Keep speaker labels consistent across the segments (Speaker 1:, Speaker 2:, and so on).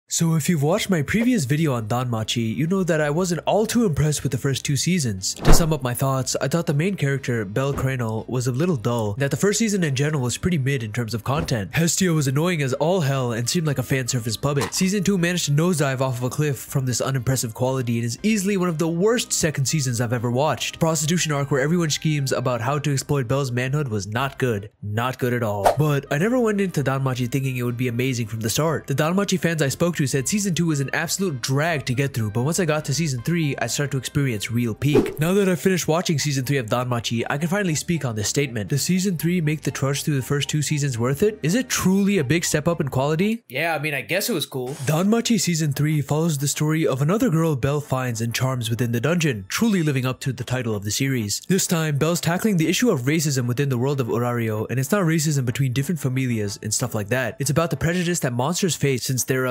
Speaker 1: So if you've watched my previous video on Danmachi, you know that I wasn't all too impressed with the first two seasons. To sum up my thoughts, I thought the main character, Belle Cranel, was a little dull, and that the first season in general was pretty mid in terms of content. Hestia was annoying as all hell and seemed like a fan service puppet. Season 2 managed to nosedive off of a cliff from this unimpressive quality and is easily one of the worst second seasons I've ever watched. The prostitution arc where everyone schemes about how to exploit Belle's manhood was not good. Not good at all. But I never went into Danmachi thinking it would be amazing from the start. The Danmachi fans I spoke to said season 2 was an absolute drag to get through, but once I got to season 3, I started to experience real peak. Now that I've finished watching season 3 of Danmachi, I can finally speak on this statement. Does season 3 make the trudge through the first two seasons worth it? Is it truly a big step up in quality?
Speaker 2: Yeah, I mean, I guess it was cool.
Speaker 1: Danmachi season 3 follows the story of another girl Belle finds and charms within the dungeon, truly living up to the title of the series. This time, Belle's tackling the issue of racism within the world of Orario, and it's not racism between different familias and stuff like that. It's about the prejudice that monsters face since they're,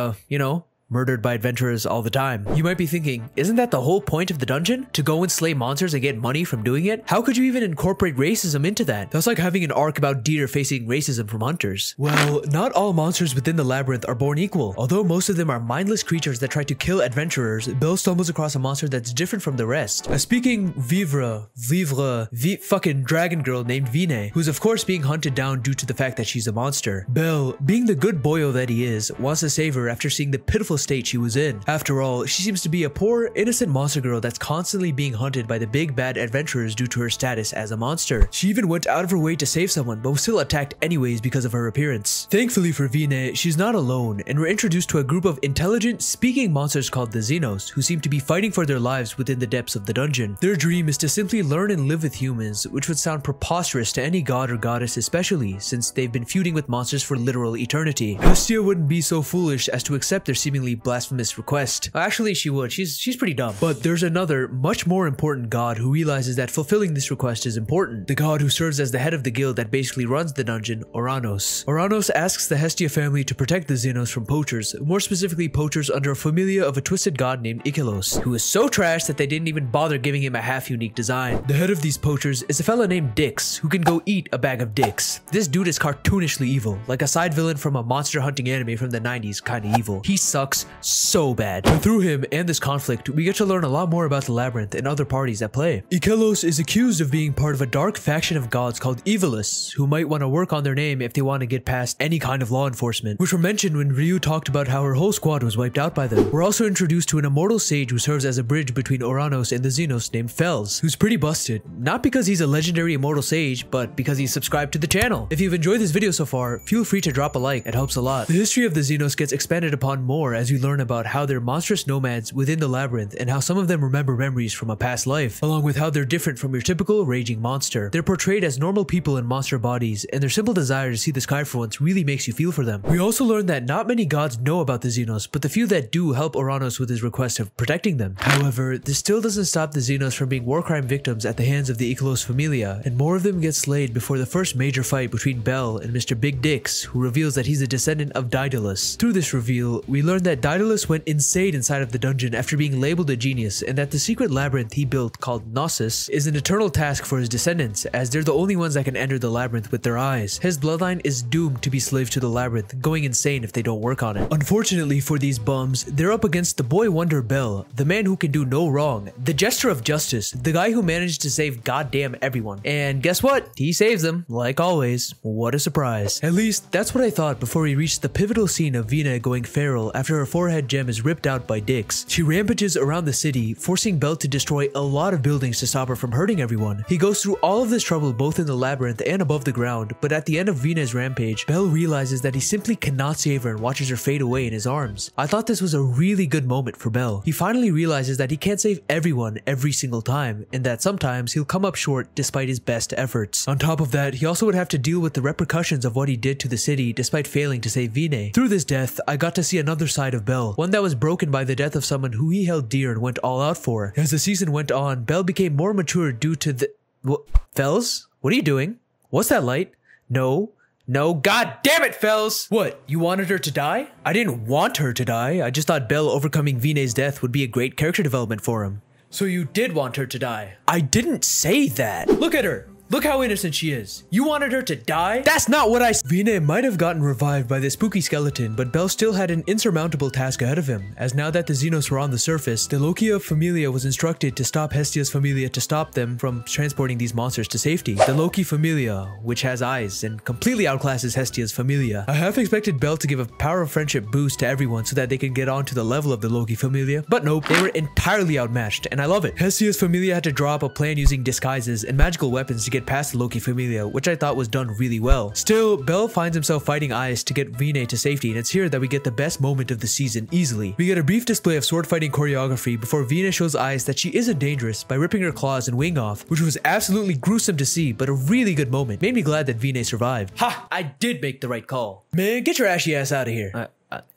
Speaker 1: murdered by adventurers all the time. You might be thinking, isn't that the whole point of the dungeon? To go and slay monsters and get money from doing it? How could you even incorporate racism into that? That's like having an arc about deer facing racism from hunters. Well, not all monsters within the labyrinth are born equal. Although most of them are mindless creatures that try to kill adventurers, Belle stumbles across a monster that's different from the rest. A speaking fucking dragon girl named Vine, who's of course being hunted down due to the fact that she's a monster. Belle, being the good boyo that he is, wants to save her after seeing the pitiful state she was in. After all, she seems to be a poor, innocent monster girl that's constantly being hunted by the big bad adventurers due to her status as a monster. She even went out of her way to save someone, but was still attacked anyways because of her appearance. Thankfully for Vine, she's not alone, and we're introduced to a group of intelligent, speaking monsters called the Xenos, who seem to be fighting for their lives within the depths of the dungeon. Their dream is to simply learn and live with humans, which would sound preposterous to any god or goddess especially, since they've been feuding with monsters for literal eternity. Hestia wouldn't be so foolish as to accept their seemingly blasphemous request. Actually, she would. She's pretty dumb. But there's another, much more important god who realizes that fulfilling this request is important. The god who serves as the head of the guild that basically runs the dungeon, Oranos. Oranos asks the Hestia family to protect the Xenos from poachers, more specifically poachers under a familia of a twisted god named Ikelos, who is so trash that they didn't even bother giving him a half-unique design. The head of these poachers is a fella named Dix, who can go eat a bag of dicks. This dude is cartoonishly evil, like a side villain from a monster hunting anime from the 90s kinda evil. He sucks so bad. But through him and this conflict, we get to learn a lot more about the labyrinth and other parties at play. Ikelos is accused of being part of a dark faction of gods called Evilus, who might want to work on their name if they want to get past any kind of law enforcement, which were mentioned when Ryu talked about how her whole squad was wiped out by them. We're also introduced to an immortal sage who serves as a bridge between Oranos and the Xenos named Fells, who's pretty busted. Not because he's a legendary immortal sage, but because he's subscribed to the channel. If you've enjoyed this video so far, feel free to drop a like, it helps a lot. The history of the Xenos gets expanded upon more as we learn about how they're monstrous nomads within the labyrinth and how some of them remember memories from a past life, along with how they're different from your typical raging monster. They're portrayed as normal people in monster bodies, and their simple desire to see the sky for once really makes you feel for them. We also learn that not many gods know about the Xenos, but the few that do help Oranos with his request of protecting them. However, this still doesn't stop the Xenos from being war crime victims at the hands of the Ikelos familia, and more of them get slayed before the first major fight between Belle and Mr. Big Dix, who reveals that he's a descendant of Daedalus. Through this reveal, we learn that Daedalus went insane inside of the dungeon after being labeled a genius, and that the secret labyrinth he built, called Gnosis, is an eternal task for his descendants, as they're the only ones that can enter the labyrinth with their eyes. His bloodline is doomed to be slaves to the labyrinth, going insane if they don't work on it. Unfortunately for these bums, they're up against the boy wonder Belle, the man who can do no wrong, the jester of justice, the guy who managed to save goddamn everyone. And guess what? He saves them, like always. What a surprise. At least, that's what I thought before we reached the pivotal scene of Vina going feral after her forehead gem is ripped out by Dix. She rampages around the city, forcing Belle to destroy a lot of buildings to stop her from hurting everyone. He goes through all of this trouble both in the labyrinth and above the ground, but at the end of Vina's rampage, Belle realizes that he simply cannot save her and watches her fade away in his arms. I thought this was a really good moment for Belle. He finally realizes that he can't save everyone every single time, and that sometimes he'll come up short despite his best efforts. On top of that, he also would have to deal with the repercussions of what he did to the city despite failing to save Vine. Through this death, I got to see another side of Belle, one that was broken by the death of someone who he held dear and went all out for. As the season went on, Belle became more mature due to the— Fells? What are you doing? What's that light? No, god damn it, Fells! What, you wanted her to die? I didn't want her to die, I just thought Belle overcoming Vine's death would be a great character development for him. So you did want her to die? I didn't say that! Look at her! Look how innocent she is. You wanted her to die? That's not what I s- Vine might have gotten revived by the spooky skeleton, but Bell still had an insurmountable task ahead of him, as now that the Xenos were on the surface, the Loki of Familia was instructed to stop Hestia's Familia to stop them from transporting these monsters to safety. The Loki Familia, which has eyes and completely outclasses Hestia's Familia. I half expected Bell to give a power of friendship boost to everyone so that they could get onto the level of the Loki Familia, but nope, they were entirely outmatched, and I love it. Hestia's Familia had to draw up a plan using disguises and magical weapons to get past the Loki Familia, which I thought was done really well. Still, Bell finds himself fighting Ice to get Vine to safety, and it's here that we get the best moment of the season easily. We get a brief display of sword fighting choreography before Vine shows Ice that she isn't dangerous by ripping her claws and wing off, which was absolutely gruesome to see, but a really good moment. Made me glad that Vine survived. Ha! I did make the right call. Man, get your ashy ass out of here.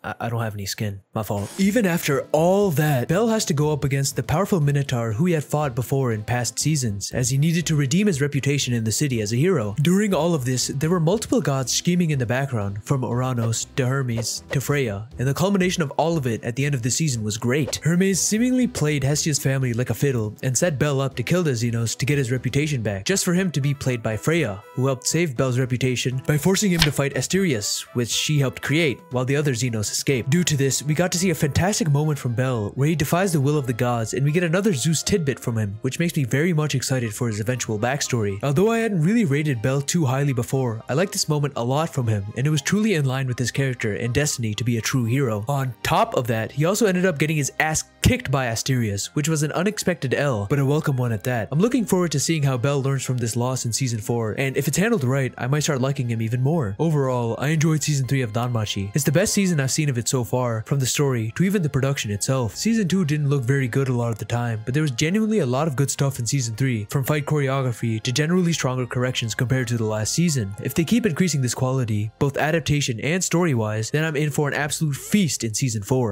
Speaker 1: I don't have any skin. My fault. Even after all that, Bell has to go up against the powerful Minotaur who he had fought before in past seasons, as he needed to redeem his reputation in the city as a hero. During all of this, there were multiple gods scheming in the background, from Uranus to Hermes to Freya, and the culmination of all of it at the end of the season was great. Hermes seemingly played Hestia's family like a fiddle and set Bell up to kill the Xenos to get his reputation back, just for him to be played by Freya, who helped save Bell's reputation by forcing him to fight Asterius, which she helped create, while the other Xenos escaped. Due to this, we got to see a fantastic moment from Bell where he defies the will of the gods, and we get another Zeus tidbit from him, which makes me very much excited for his eventual backstory. Although I hadn't really rated Bell too highly before, I liked this moment a lot from him, and it was truly in line with his character and destiny to be a true hero. On top of that, he also ended up getting his ass kicked by Asterius, which was an unexpected L, but a welcome one at that. I'm looking forward to seeing how Bell learns from this loss in season 4, and if it's handled right, I might start liking him even more. Overall, I enjoyed season 3 of Danmachi. It's the best season I've seen of it so far, from the story to even the production itself. Season 2 didn't look very good a lot of the time, but there was genuinely a lot of good stuff in season 3, from fight choreography to generally stronger corrections compared to the last season. If they keep increasing this quality, both adaptation and story-wise, then I'm in for an absolute feast in season 4.